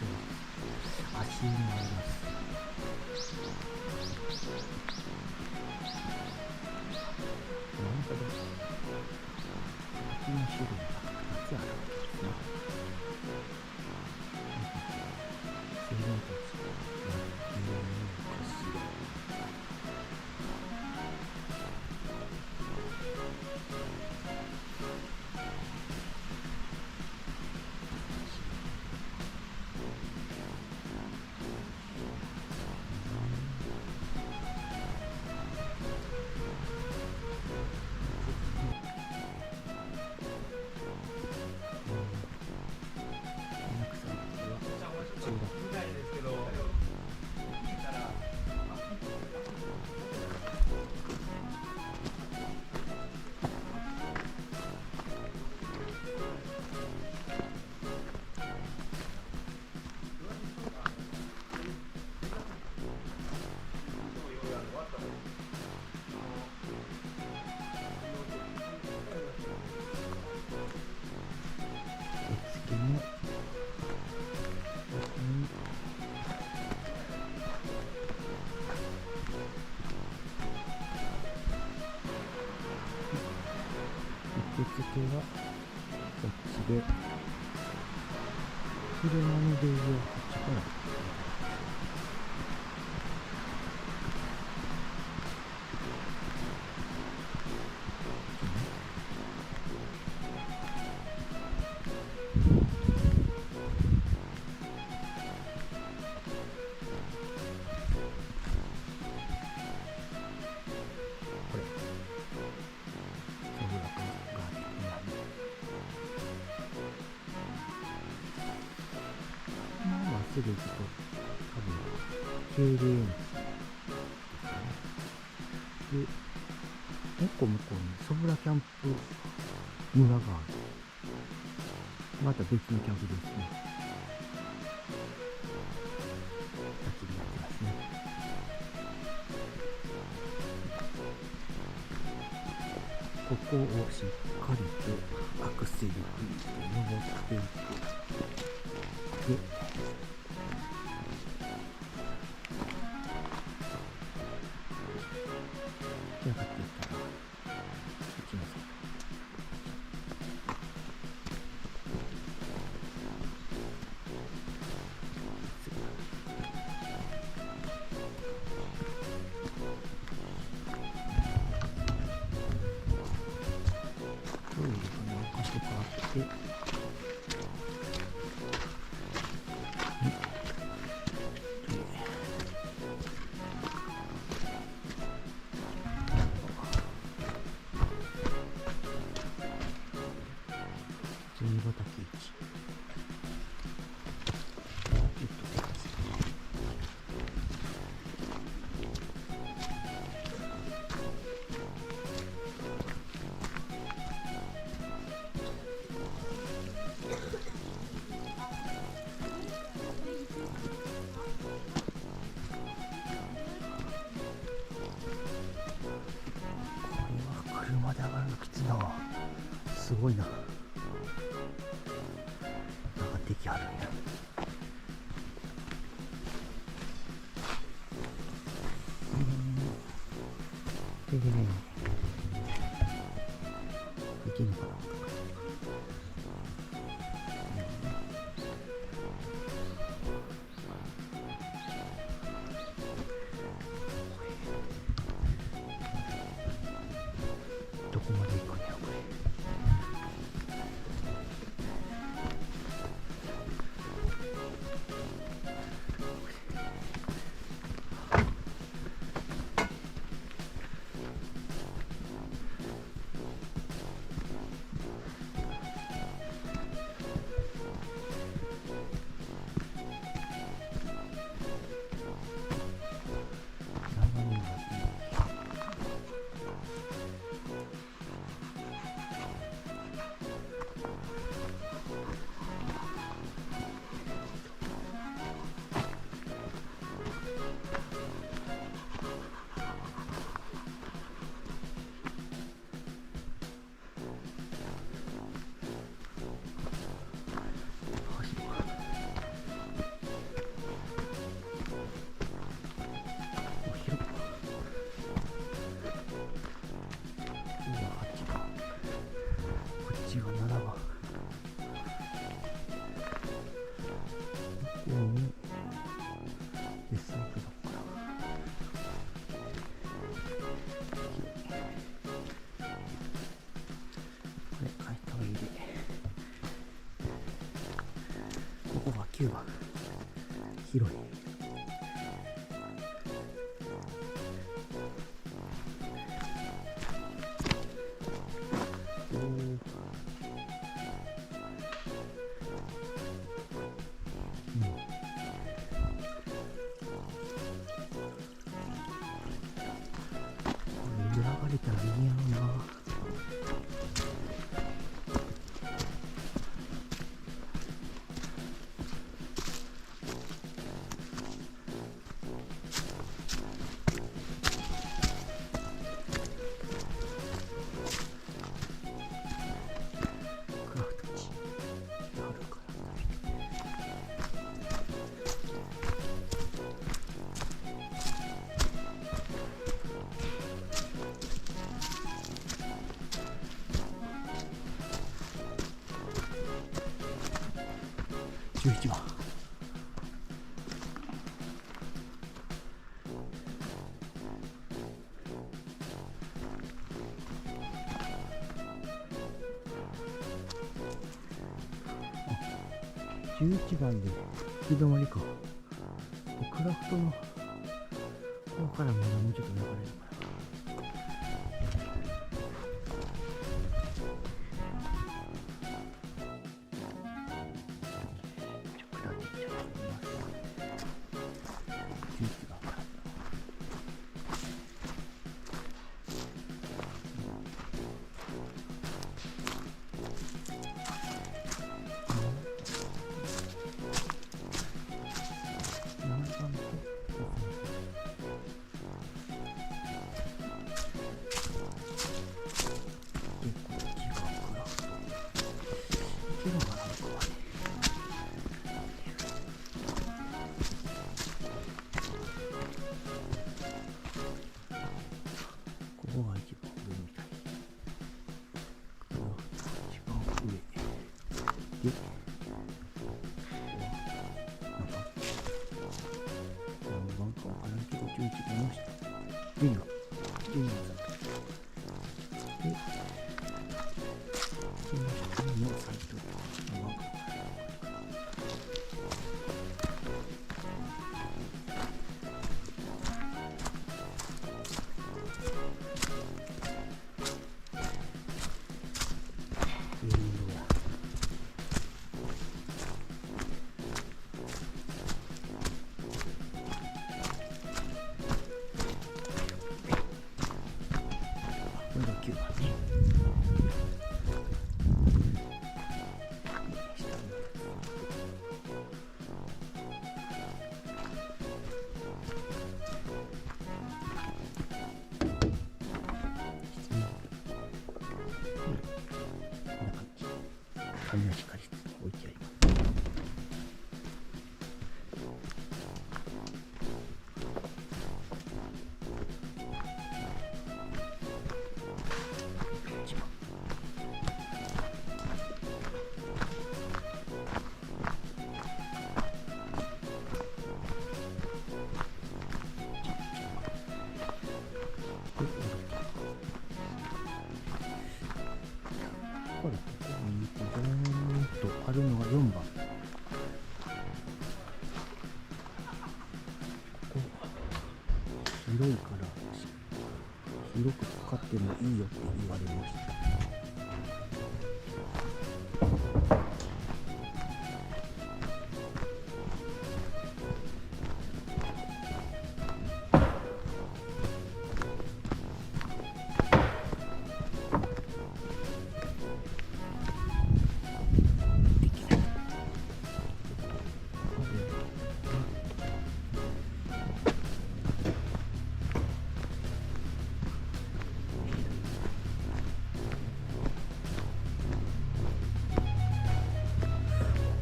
足湯もあります。なるほど。滝の種類が2つあるわけですね。水分たちがいろいろかしら。受付はこっちで、車の出入りはこっちから。これソフラカが南。まっすぐ行くと多分渓流園ですね。で、もう一個向こうにソフラキャンプ村がある。また別のキャンプですね。立ちになってますね。ここをしっかりとアクセル踏んで登っていく。で、上がっていったら行きます。トイレが何か所かあって、杉畑駅。車で上がるのきついな。すごいな。上がってきはるんや。いけんのかな。どこまで行くんやこれ。広い。流れたらいいやろな。クラフト地あるから11番。11番で行き止まりか。クラフトの方からまだもうちょっと流れるから。ここが一番上みたい。ここが一番上で、何番かわからんけど11番の下、12番さんで、その下のサイト何番か。これが9番ね。紙の光置いてあります。これここにずーっとあるのが4番。ここ広いから広く使ってもいいよって言われました。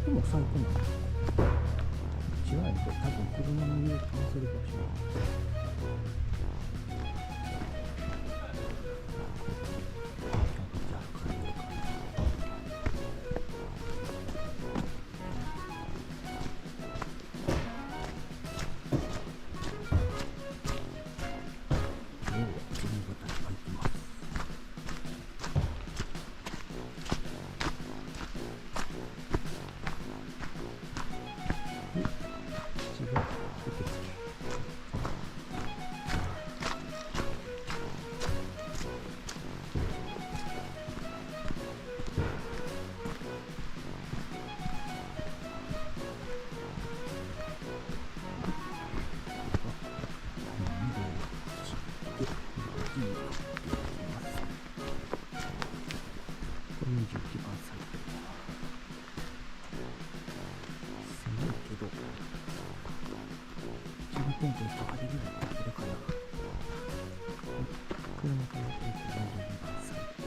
でも最高なの。違うよ、これ多分車の上を倒せる場所。違うポンと1針ぐらい食べるかな。車から22番サイト、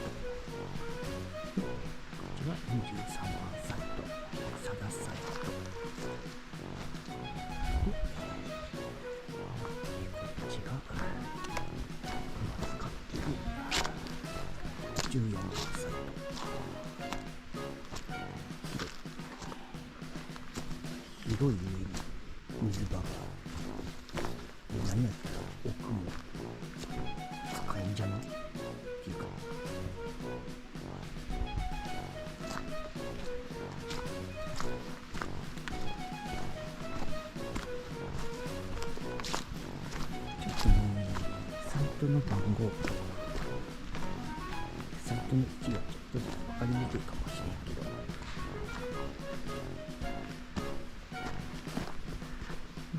こっちが23番サイト、佐田サイトで、こっちが今使ってる14番サイト。広い上に水場が何やったら奥も深いんじゃないっていうか、ちょっとね、サイトの番号とサイトの位置がちょっと分かりにくいかもしれんけど、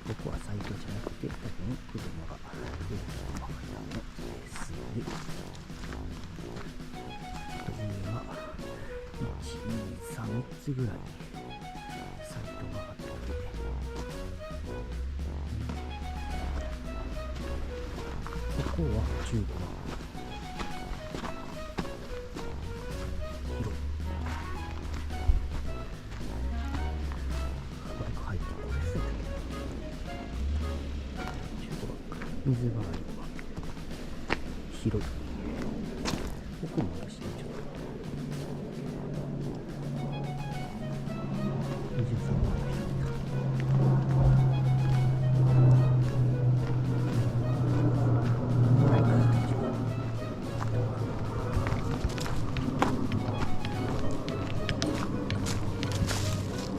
ここはサイトじゃなくて多分車が出るところのですね。上は1、2、3つぐらいサイトがあって、ここは15番。広い。バイク入ってこれそうだけど、水回りは広い。奥も出してちょっと23番の人来た。バイク入ってちょっ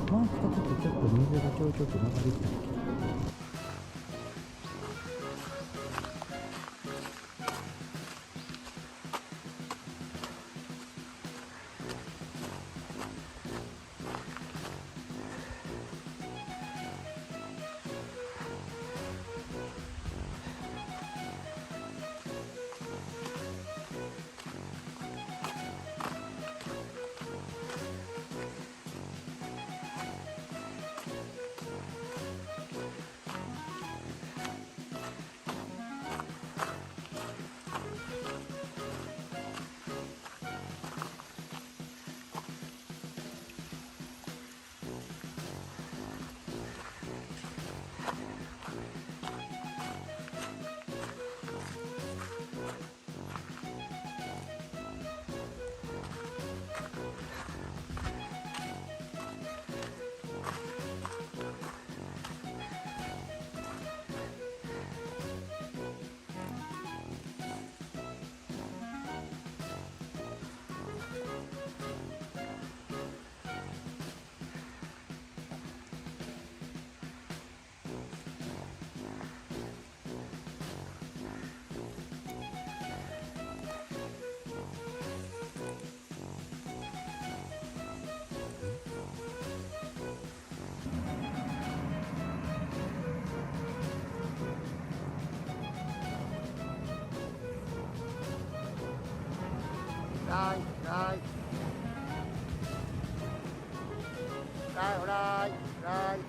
とマークかけてちょっと水がちょっと流れてたんだけど、ライライライライライ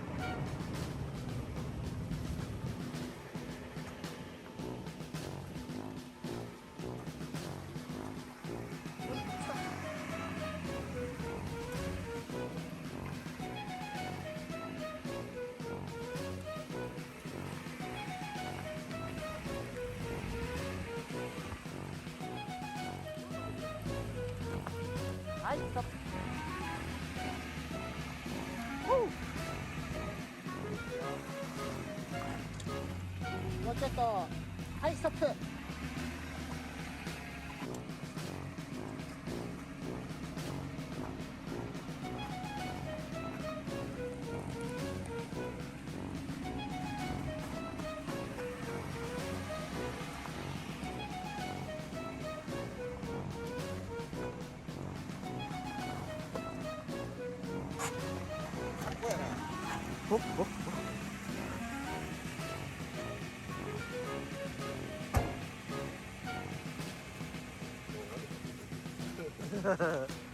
はい、ストップ。もうちょっと。はい、ストップ。おおハハハ。